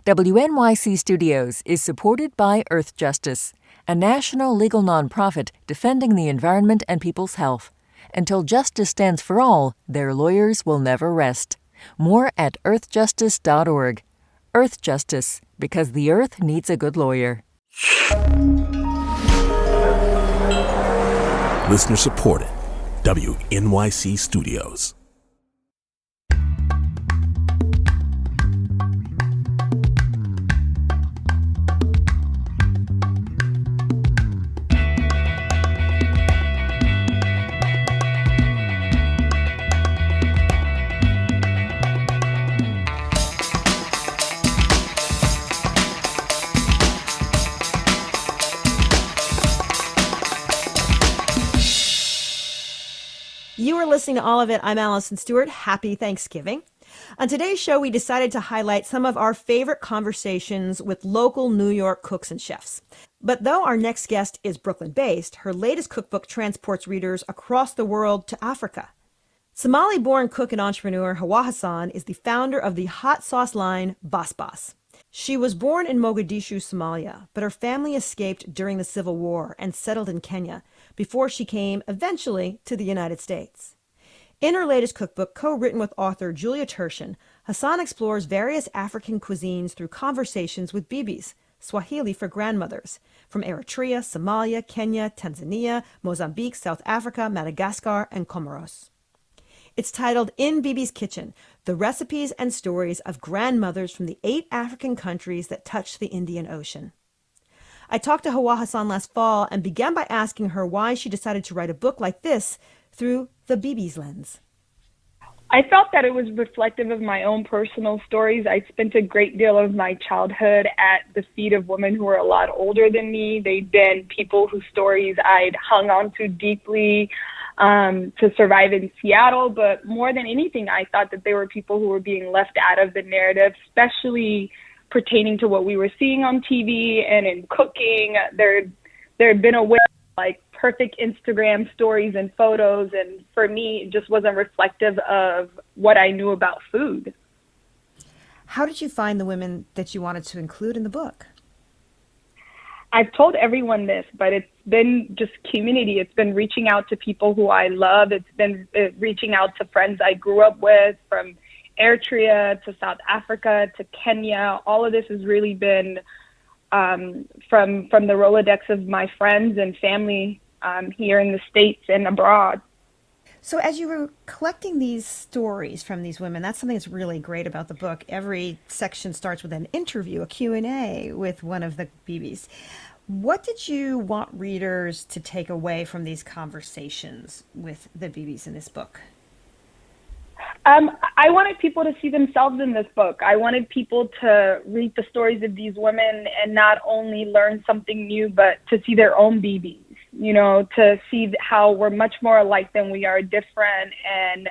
WNYC Studios is supported by Earth Justice, a national legal nonprofit defending the environment and people's health. Until justice stands for all, their lawyers will never rest. More at earthjustice.org. Earth Justice, because the earth needs a good lawyer. Listener supported. WNYC Studios. You are listening to All of It. I'm Allison Stewart. Happy Thanksgiving. On today's show, we decided to highlight some of our favorite conversations with local New York cooks and chefs. But though our next guest is Brooklyn-based, her latest cookbook transports readers across the world to Africa. Somali-born cook and entrepreneur Hawa Hassan is the founder of the hot sauce line Bas Bas. She was born in Mogadishu, Somalia, but her family escaped during the Civil War and settled in Kenya before she came eventually to the United States. In her latest cookbook, co-written with author Julia Turshen, Hassan explores various African cuisines through conversations with bibis, Swahili for grandmothers, from Eritrea, Somalia, Kenya, Tanzania, Mozambique, South Africa, Madagascar, and Comoros. It's titled In Bibi's Kitchen, The Recipes and Stories of Grandmothers from the 8 African countries that touch the Indian Ocean. I talked to Hawa Hassan last fall and began by asking her why she decided to write a book like this through the Bibi's lens. I felt that it was reflective of my own personal stories. I spent a great deal of my childhood at the feet of women who were a lot older than me. They'd been people whose stories I'd hung on to deeply to survive in Seattle. But more than anything, I thought that they were people who were being left out of the narrative, especially pertaining to what we were seeing on TV and in cooking. There had been a way like perfect Instagram stories and photos, and for me, it just wasn't reflective of what I knew about food. How did you find the women that you wanted to include in the book? I've told everyone this, but it's been just community. It's been reaching out to people who I love. It's been reaching out to friends I grew up with, from Eritrea to South Africa to Kenya. All of this has really been from the Rolodex of my friends and family here in the States and abroad. So as you were collecting these stories from these women, that's something that's really great about the book. Every section starts with an interview, a Q&A with one of the bibis. What did you want readers to take away from these conversations with the bibis in this book? I wanted people to see themselves in this book. I wanted people to read the stories of these women and not only learn something new, but to see their own bibis, you know, to see how we're much more alike than we are different. And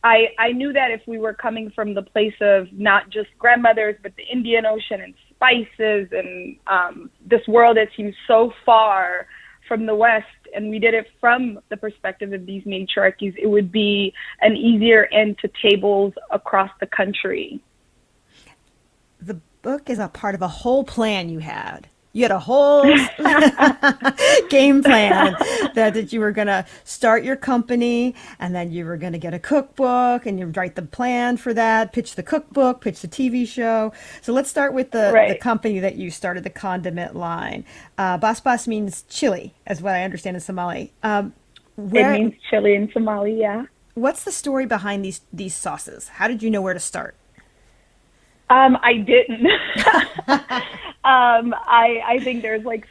I knew that if we were coming from the place of not just grandmothers, but the Indian Ocean and spices and this world that seems so far from the West, and we did it from the perspective of these matriarchies, it would be an easier end to tables across the country. The book is a part of a whole plan you had. You had a whole game plan that you were going to start your company, and then you were going to get a cookbook, and you write the plan for that, pitch the cookbook, pitch the TV show. So let's start with the company that you started, the condiment line. Bas Bas means chili, as what I understand in Somali. It means chili in Somali, yeah. What's the story behind these sauces? How did you know where to start? I didn't. I think there's like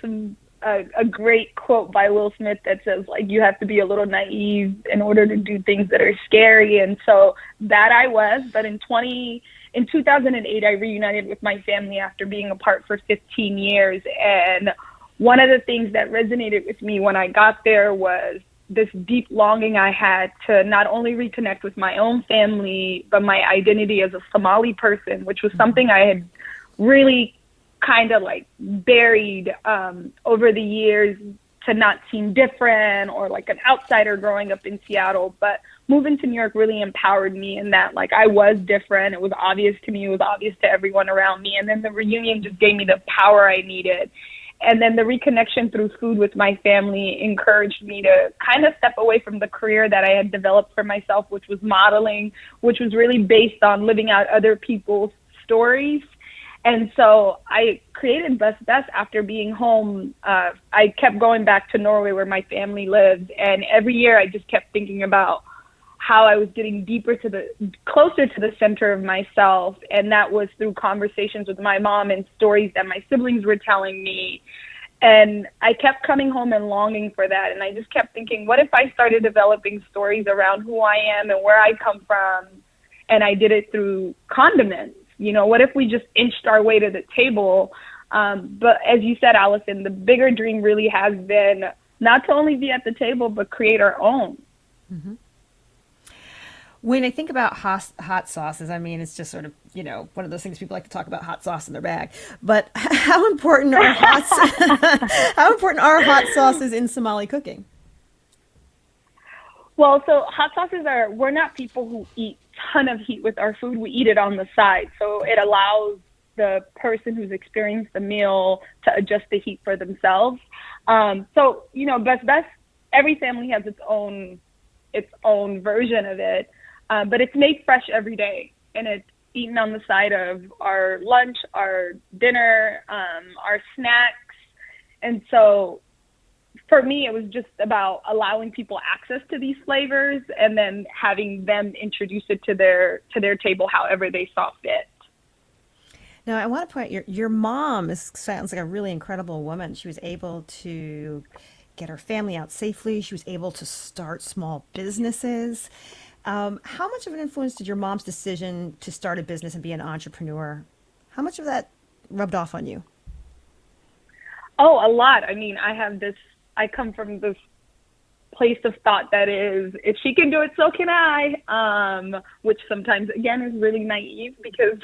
a great quote by Will Smith that says, like, you have to be a little naive in order to do things that are scary. And so that I was, but in 2008, I reunited with my family after being apart for 15 years. And one of the things that resonated with me when I got there was this deep longing I had to not only reconnect with my own family, but my identity as a Somali person, which was something I had really kind of like buried over the years, to not seem different or like an outsider growing up in Seattle. But moving to New York really empowered me in that, like, I was different. It was obvious to me. It was obvious to everyone around me. And then the reunion just gave me the power I needed. And then the reconnection through food with my family encouraged me to kind of step away from the career that I had developed for myself, which was modeling, which was really based on living out other people's stories. And so I created Best Best after being home. I kept going back to Norway where my family lived. And every year I just kept thinking about how I was getting closer to the center of myself. And that was through conversations with my mom and stories that my siblings were telling me. And I kept coming home and longing for that. And I just kept thinking, what if I started developing stories around who I am and where I come from? And I did it through condiments. You know, what if we just inched our way to the table? But as you said, Allison, the bigger dream really has been not to only be at the table, but create our own. Mm-hmm. When I think about hot sauces, I mean, it's just sort of, you know, one of those things people like to talk about, hot sauce in their bag. But how important are hot sauces in Somali cooking? Well, so hot sauces we're not people who eat a ton of heat with our food. We eat it on the side. So it allows the person who's experienced the meal to adjust the heat for themselves. So, you know, Best Best, every family has its own version of it. But it's made fresh every day, and it's eaten on the side of our lunch, our dinner, our snacks. And so for me, it was just about allowing people access to these flavors and then having them introduce it to their table however they saw fit. Now, I want to point out, your mom sounds like a really incredible woman. She was able to get her family out safely. She was able to start small businesses. How much of an influence did your mom's decision to start a business and be an entrepreneur, how much of that rubbed off on you? Oh, a lot. I mean, I come from this place of thought that is, if she can do it, so can I, which sometimes, again, is really naive because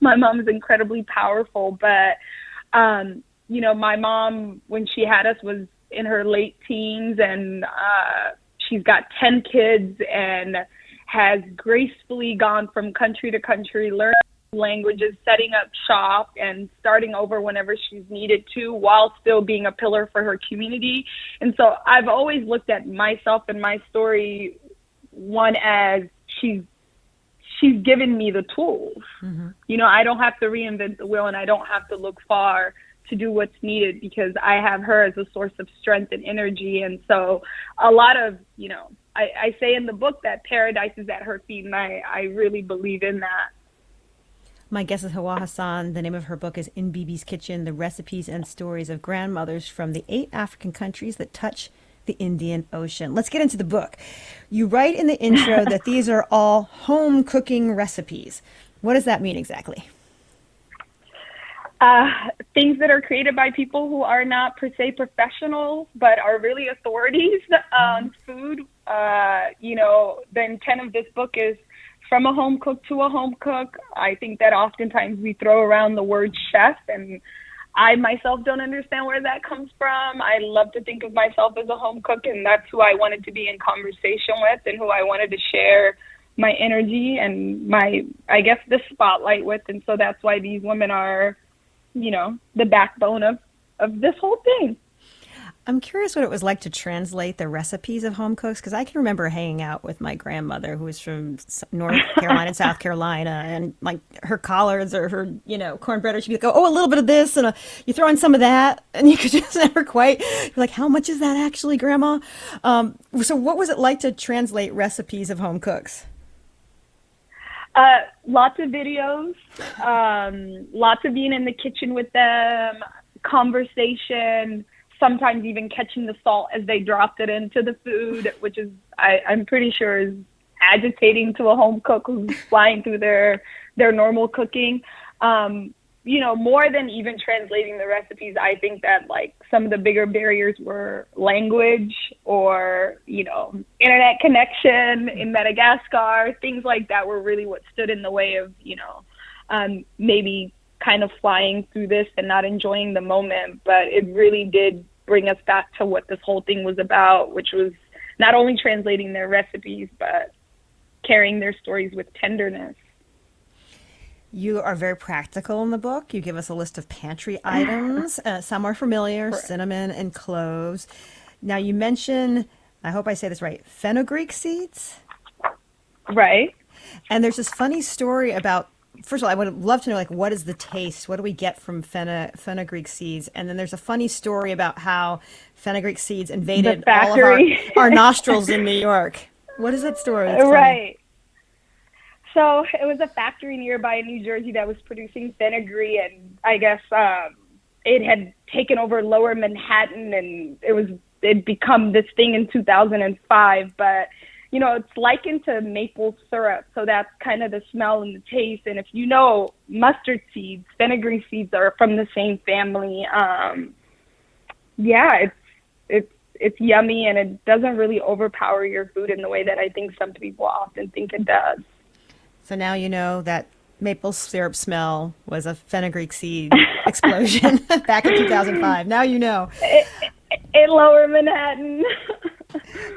my mom is incredibly powerful. But, you know, my mom, when she had us, was in her late teens, and she's got 10 kids and has gracefully gone from country to country, learning languages, setting up shop, and starting over whenever she's needed to while still being a pillar for her community. And so I've always looked at myself and my story, one, as she's given me the tools. Mm-hmm. You know, I don't have to reinvent the wheel, and I don't have to look far to do what's needed because I have her as a source of strength and energy. And so a lot of, you know, I say in the book that paradise is at her feet, and I really believe in that. My guest is Hawa Hassan. The name of her book is In Bibi's Kitchen, the recipes and stories of grandmothers from the 8 African countries that touch the Indian Ocean. Let's get into the book. You write in the intro that these are all home cooking recipes. What does that mean exactly? Things that are created by people who are not per se professionals, but are really authorities on food. You know, the intent of this book is from a home cook to a home cook. I think that oftentimes we throw around the word chef, and I myself don't understand where that comes from. I love to think of myself as a home cook, and that's who I wanted to be in conversation with and who I wanted to share my energy and I guess, the spotlight with. And so that's why these women are, you know, the backbone of this whole thing. I'm curious what it was like to translate the recipes of home cooks, because I can remember hanging out with my grandmother, who was from North Carolina and South Carolina, and like her collards or her, you know, cornbread, or she'd go, oh, a little bit of this, and you throw in some of that, and you could just never quite, you're like, how much is that actually, Grandma? So what was it like to translate recipes of home cooks? Lots of videos, lots of being in the kitchen with them, conversation, sometimes even catching the salt as they dropped it into the food, which is, I'm pretty sure, is agitating to a home cook who's flying through their normal cooking. You know, more than even translating the recipes, I think that like some of the bigger barriers were language or, you know, internet connection in Madagascar. Things like that were really what stood in the way of, you know, maybe kind of flying through this and not enjoying the moment. But it really did bring us back to what this whole thing was about, which was not only translating their recipes, but carrying their stories with tenderness. You are very practical in the book. You give us a list of pantry items. Some are familiar, cinnamon and cloves. Now you mention, I hope I say this right, fenugreek seeds? Right. And there's this funny story about, first of all, I would love to know, like, what is the taste? What do we get from fenugreek seeds? And then there's a funny story about how fenugreek seeds invaded all of our nostrils in New York. What is that story? Right. So it was a factory nearby in New Jersey that was producing fenugreek, and I guess it had taken over Lower Manhattan, and it become this thing in 2005. But you know, it's likened to maple syrup, so that's kind of the smell and the taste. And if you know mustard seeds, fenugreek seeds are from the same family. Yeah, it's yummy, and it doesn't really overpower your food in the way that I think some people often think it does. So now you know that maple syrup smell was a fenugreek seed explosion back in 2005. Now you know. In Lower Manhattan.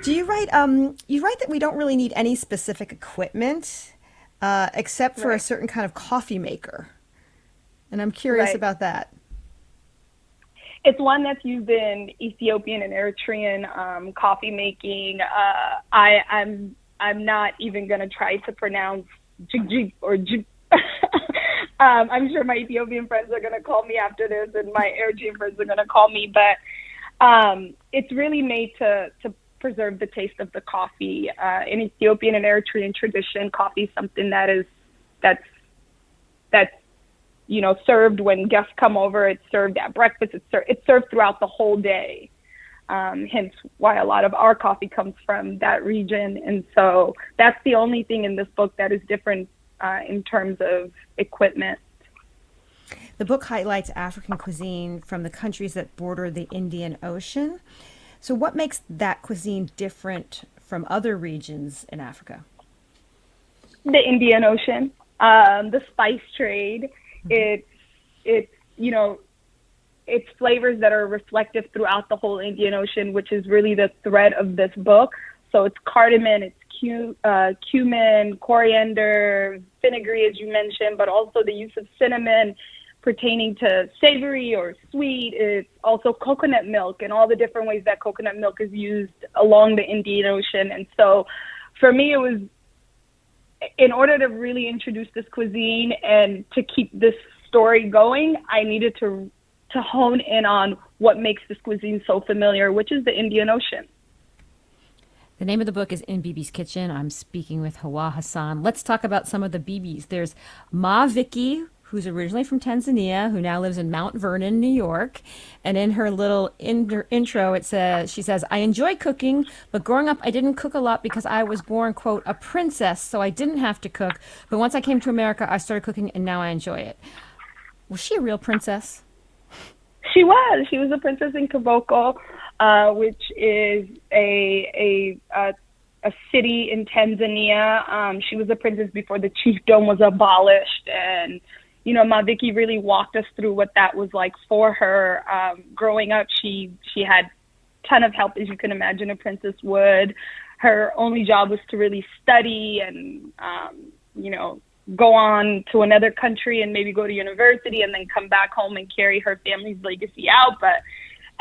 Do you write? You write that we don't really need any specific equipment, except for a certain kind of coffee maker, and I'm curious about that. It's one that's used in Ethiopian and Eritrean coffee making. I'm not even going to try to pronounce Jig or Jig. I'm sure my Ethiopian friends are going to call me after this, and my Eritrean friends are going to call me. But it's really made to preserve the taste of the coffee. In Ethiopian and Eritrean tradition, coffee is something that's you know, served when guests come over. It's served at breakfast. It's served throughout the whole day. Hence why a lot of our coffee comes from that region. And so that's the only thing in this book that is different in terms of equipment. The book highlights African cuisine from the countries that border the Indian Ocean. So what makes that cuisine different from other regions in Africa? The Indian Ocean, the spice trade. It's you know, it's flavors that are reflective throughout the whole Indian Ocean, which is really the thread of this book. So it's cardamom, it's cumin, coriander, fenugreek, as you mentioned, but also the use of cinnamon pertaining to savory or sweet. It's also coconut milk and all the different ways that coconut milk is used along the Indian Ocean. And so for me, it was, in order to really introduce this cuisine and to keep this story going, I needed to hone in on what makes this cuisine so familiar, which is the Indian Ocean. The name of the book is In Bibi's Kitchen. I'm speaking with Hawa Hassan. Let's talk about some of the Bibis. There's Ma Vicky, who's originally from Tanzania, who now lives in Mount Vernon, New York. And in her little intro, she says, I enjoy cooking, but growing up, I didn't cook a lot because I was born, quote, a princess, so I didn't have to cook. But once I came to America, I started cooking, and now I enjoy it. Was she a real princess? She was. She was a princess in Kiboko, which is a city in Tanzania. She was a princess before the chiefdom was abolished. And, you know, Ma Vicky really walked us through what that was like for her. Growing up, she had a ton of help, as you can imagine a princess would. Her only job was to really study and, you know, go on to another country and maybe go to university and then come back home and carry her family's legacy out. But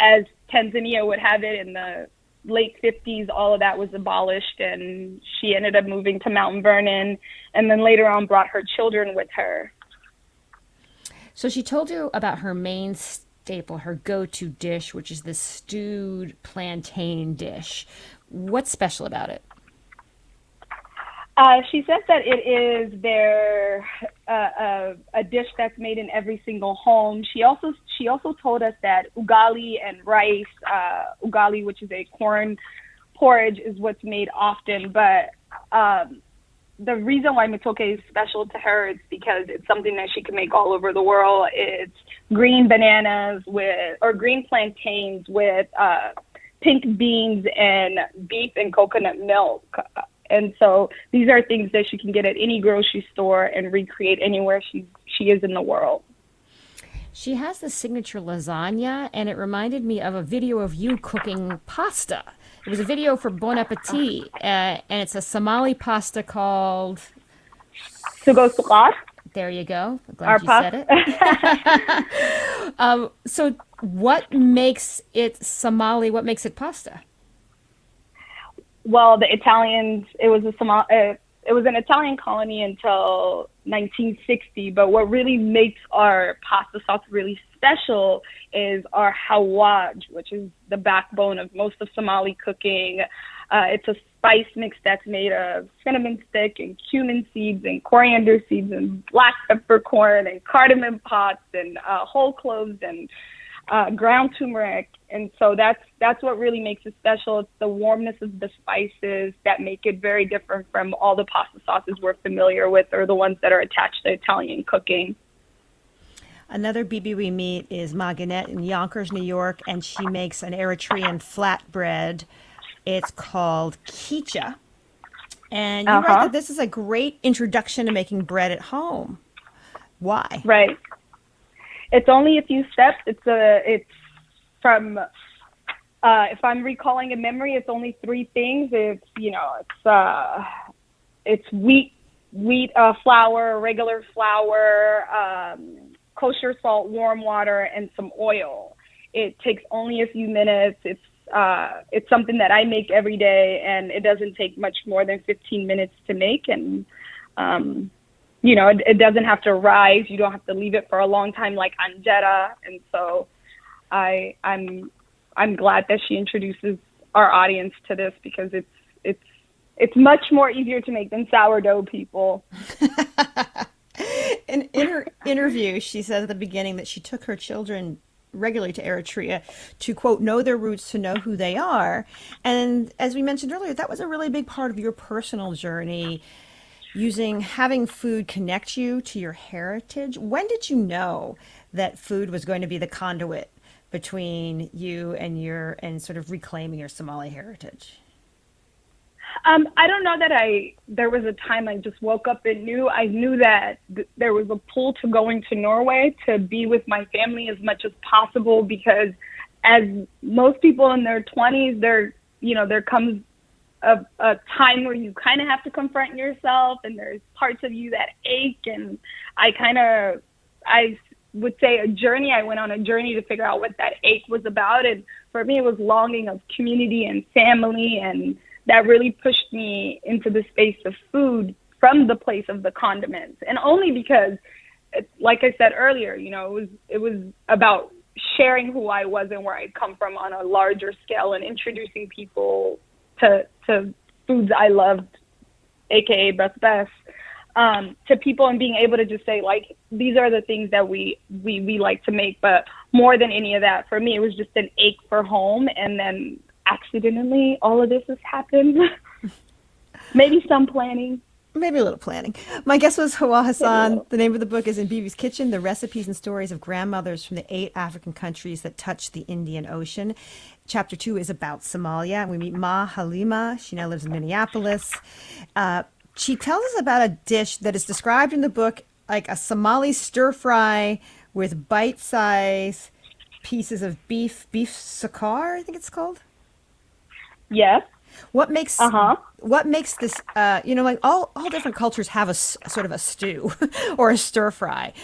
as Tanzania would have it, in the late 50s, all of that was abolished, and she ended up moving to Mount Vernon, and then later on brought her children with her. So she told you about her main staple, her go-to dish, which is this stewed plantain dish. What's special about it? She says that it is a dish that's made in every single home. She also told us that ugali and rice, ugali, which is a corn porridge, is what's made often. But the reason why matoke is special to her is because it's something that she can make all over the world. It's green bananas or green plantains with pink beans and beef and coconut milk. And so these are things that she can get at any grocery store and recreate anywhere she is in the world. She has the signature lasagna, and it reminded me of a video of you cooking pasta. It was a video for Bon Appetit, and it's a Somali pasta called. Sugo suqar, There you go. I'm our glad you pasta. said it. So, what makes it Somali? What makes it pasta? Well, the Italians, it was an Italian colony until 1960. But what really makes our pasta sauce really special is our hawaj, which is the backbone of most of Somali cooking. It's a spice mix that's made of cinnamon stick and cumin seeds and coriander seeds and black peppercorn and cardamom pods and whole cloves and ground turmeric. And so that's what really makes it special. It's the warmness of the spices that make it very different from all the pasta sauces we're familiar with or the ones that are attached to Italian cooking. Another Bibi we meet is Maganette in Yonkers, New York, and she makes an Eritrean flatbread. It's called kicha. And you write that this is a great introduction to making bread at home. Why? Right. It's only a few steps. It's from, if I'm recalling a memory, it's only three things. It's wheat flour, regular flour, kosher salt, warm water, and some oil. It takes only a few minutes. It's something that I make every day, and it doesn't take much more than 15 minutes to make. And, it doesn't have to rise. You don't have to leave it for a long time like anjera. And so I'm glad that she introduces our audience to this because it's much more easier to make than sourdough, people. In her interview, she said at the beginning that she took her children regularly to Eritrea to, quote, know their roots, to know who they are. And as we mentioned earlier, that was a really big part of your personal journey, having food connect you to your heritage. When did you know that food was going to be the conduit between you and sort of reclaiming your Somali heritage? I don't know that there was a time I just woke up and knew. I knew that there was a pull to going to Norway to be with my family as much as possible because as most people in their 20s, there comes a time where you kind of have to confront yourself and there's parts of you that ache. And I would say I went on a journey to figure out what that ache was about. And for me, it was longing of community and family, and that really pushed me into the space of food from the place of the condiments. And only because, like I said earlier, it was about sharing who I was and where I'd come from on a larger scale and introducing people to foods I loved, aka best, to people, and being able to just say, like, these are the things that we like to make. But more than any of that, for me, it was just an ache for home. And then accidentally, all of this has happened. Maybe some planning. Maybe a little planning. My guest was Hawa Hassan. The name of the book is In Bibi's Kitchen, The Recipes and Stories of Grandmothers from the 8 African Countries That Touch the Indian Ocean. Chapter 2 is about Somalia. We meet Ma Halima. She now lives in Minneapolis. She tells us about a dish that is described in the book like a Somali stir-fry with bite-sized pieces of beef sakar, I think it's called. Yes. What makes this, like all different cultures have a sort of a stew or a stir fry.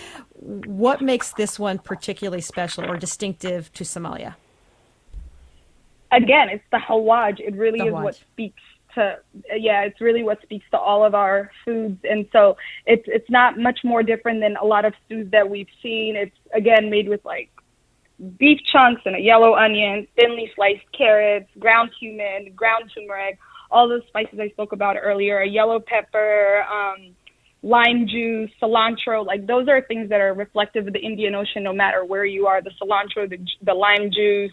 What makes this one particularly special or distinctive to Somalia? Again, it's the hawaj. It really is what speaks to, it's really what speaks to all of our foods. And so it's not much more different than a lot of stews that we've seen. It's, again, made with like beef chunks and a yellow onion, thinly sliced carrots, ground cumin, ground turmeric, all those spices I spoke about earlier, a yellow pepper, lime juice, cilantro. Like, those are things that are reflective of the Indian Ocean no matter where you are. The cilantro, the lime juice,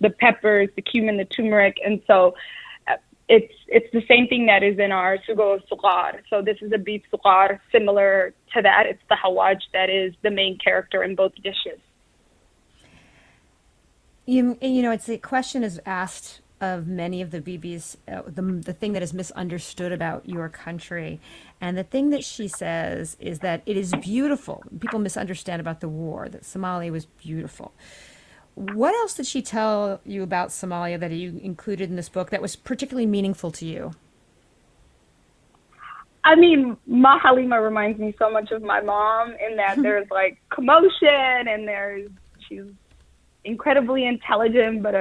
the peppers, the cumin, the turmeric. And so it's the same thing that is in our sugo suqar. So this is a beef suqar similar to that. It's the hawaj that is the main character in both dishes. It's a question is asked of many of the Bibi's, the thing that is misunderstood about your country. And the thing that she says is that it is beautiful. People misunderstand about the war, that Somalia was beautiful. What else did she tell you about Somalia that you included in this book that was particularly meaningful to you? I mean, Ma Halima reminds me so much of my mom in that there's like commotion and she's incredibly intelligent, but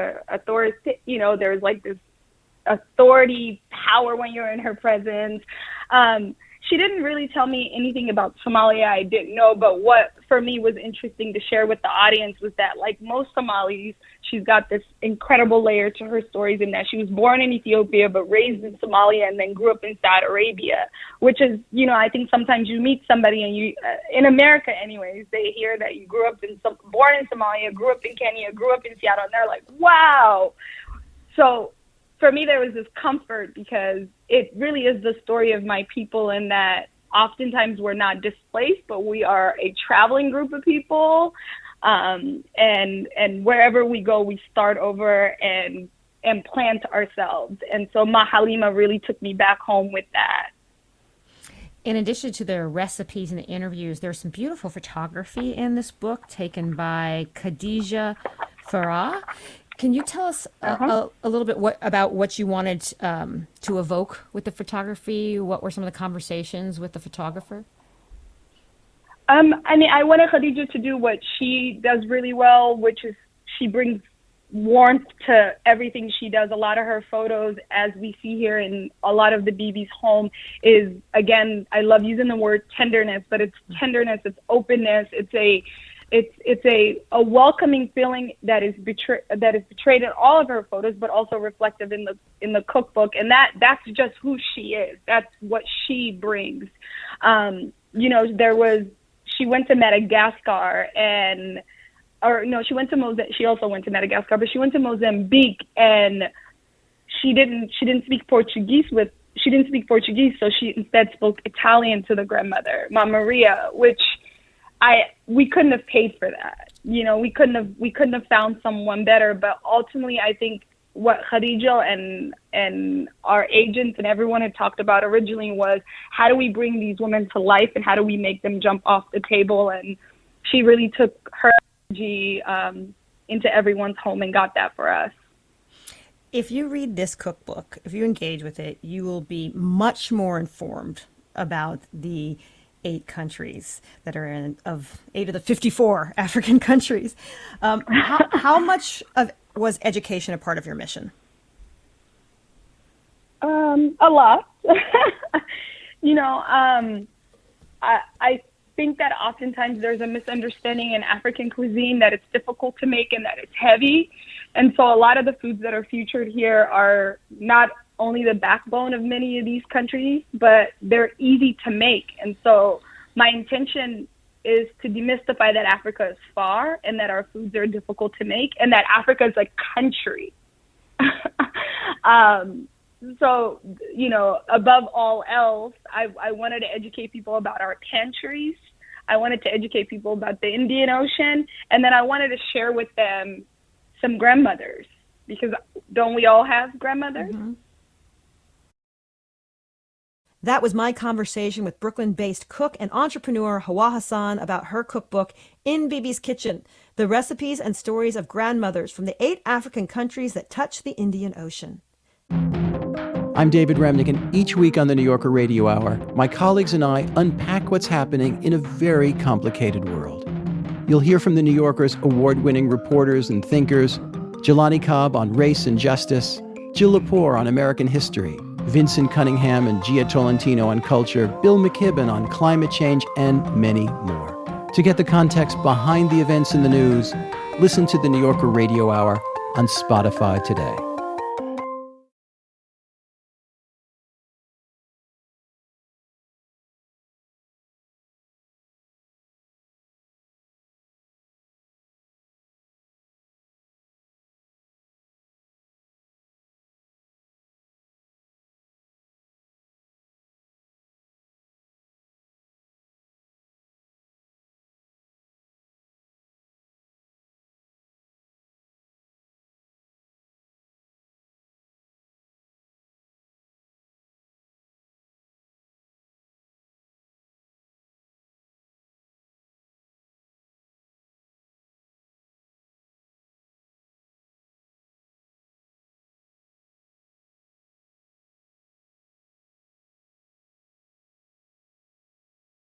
there's like this authority power when you're in her presence. She didn't really tell me anything about Somalia I didn't know, but what for me was interesting to share with the audience was that, like most Somalis, she's got this incredible layer to her stories in that she was born in Ethiopia but raised in Somalia and then grew up in Saudi Arabia, which is, I think sometimes you meet somebody and you, in America anyways, they hear that you grew up born in Somalia, grew up in Kenya, grew up in Seattle, and they're like, wow. So for me, there was this comfort because it really is the story of my people in that oftentimes we're not displaced, but we are a traveling group of people. And wherever we go, we start over and plant ourselves. And so Ma Halima really took me back home with that. In addition to the recipes and the interviews, there's some beautiful photography in this book taken by Khadija Farah. Can you tell us a little bit about what you wanted to evoke with the photography? What were some of the conversations with the photographer? I wanted Khadija to do what she does really well, which is she brings warmth to everything she does. A lot of her photos, as we see here in a lot of the Bibi's home, is, again, I love using the word tenderness, but it's tenderness, it's openness, it's a welcoming feeling that is betrayed in all of her photos, but also reflective in the cookbook. And that's just who she is. That's what she brings. She went to Madagascar she also went to Madagascar, but she went to Mozambique and she didn't speak Portuguese, so she instead spoke Italian to the grandmother, Ma Maria, which we couldn't have paid for that. We couldn't have found someone better. But ultimately, I think what Khadija and our agents and everyone had talked about originally was, how do we bring these women to life and how do we make them jump off the table? And she really took her energy into everyone's home and got that for us. If you read this cookbook, if you engage with it, you will be much more informed about the 8 countries that are in, of 8 of the 54 African countries. How much was education a part of your mission? A lot. I think that oftentimes there's a misunderstanding in African cuisine that it's difficult to make and that it's heavy. And so a lot of the foods that are featured here are not only the backbone of many of these countries, but they're easy to make. And so my intention is to demystify that Africa is far and that our foods are difficult to make and that Africa is a country. So, above all else, I wanted to educate people about our pantries. I wanted to educate people about the Indian Ocean. And then I wanted to share with them some grandmothers, because don't we all have grandmothers? Mm-hmm. That was my conversation with Brooklyn-based cook and entrepreneur Hawa Hassan about her cookbook, In Bibi's Kitchen, the recipes and stories of grandmothers from the 8 African countries that touch the Indian Ocean. I'm David Remnick, and each week on the New Yorker Radio Hour, my colleagues and I unpack what's happening in a very complicated world. You'll hear from the New Yorker's award-winning reporters and thinkers, Jelani Cobb on race and justice, Jill Lepore on American history, Vincent Cunningham and Gia Tolentino on culture, Bill McKibben on climate change, and many more. To get the context behind the events in the news, listen to the New Yorker Radio Hour on Spotify today.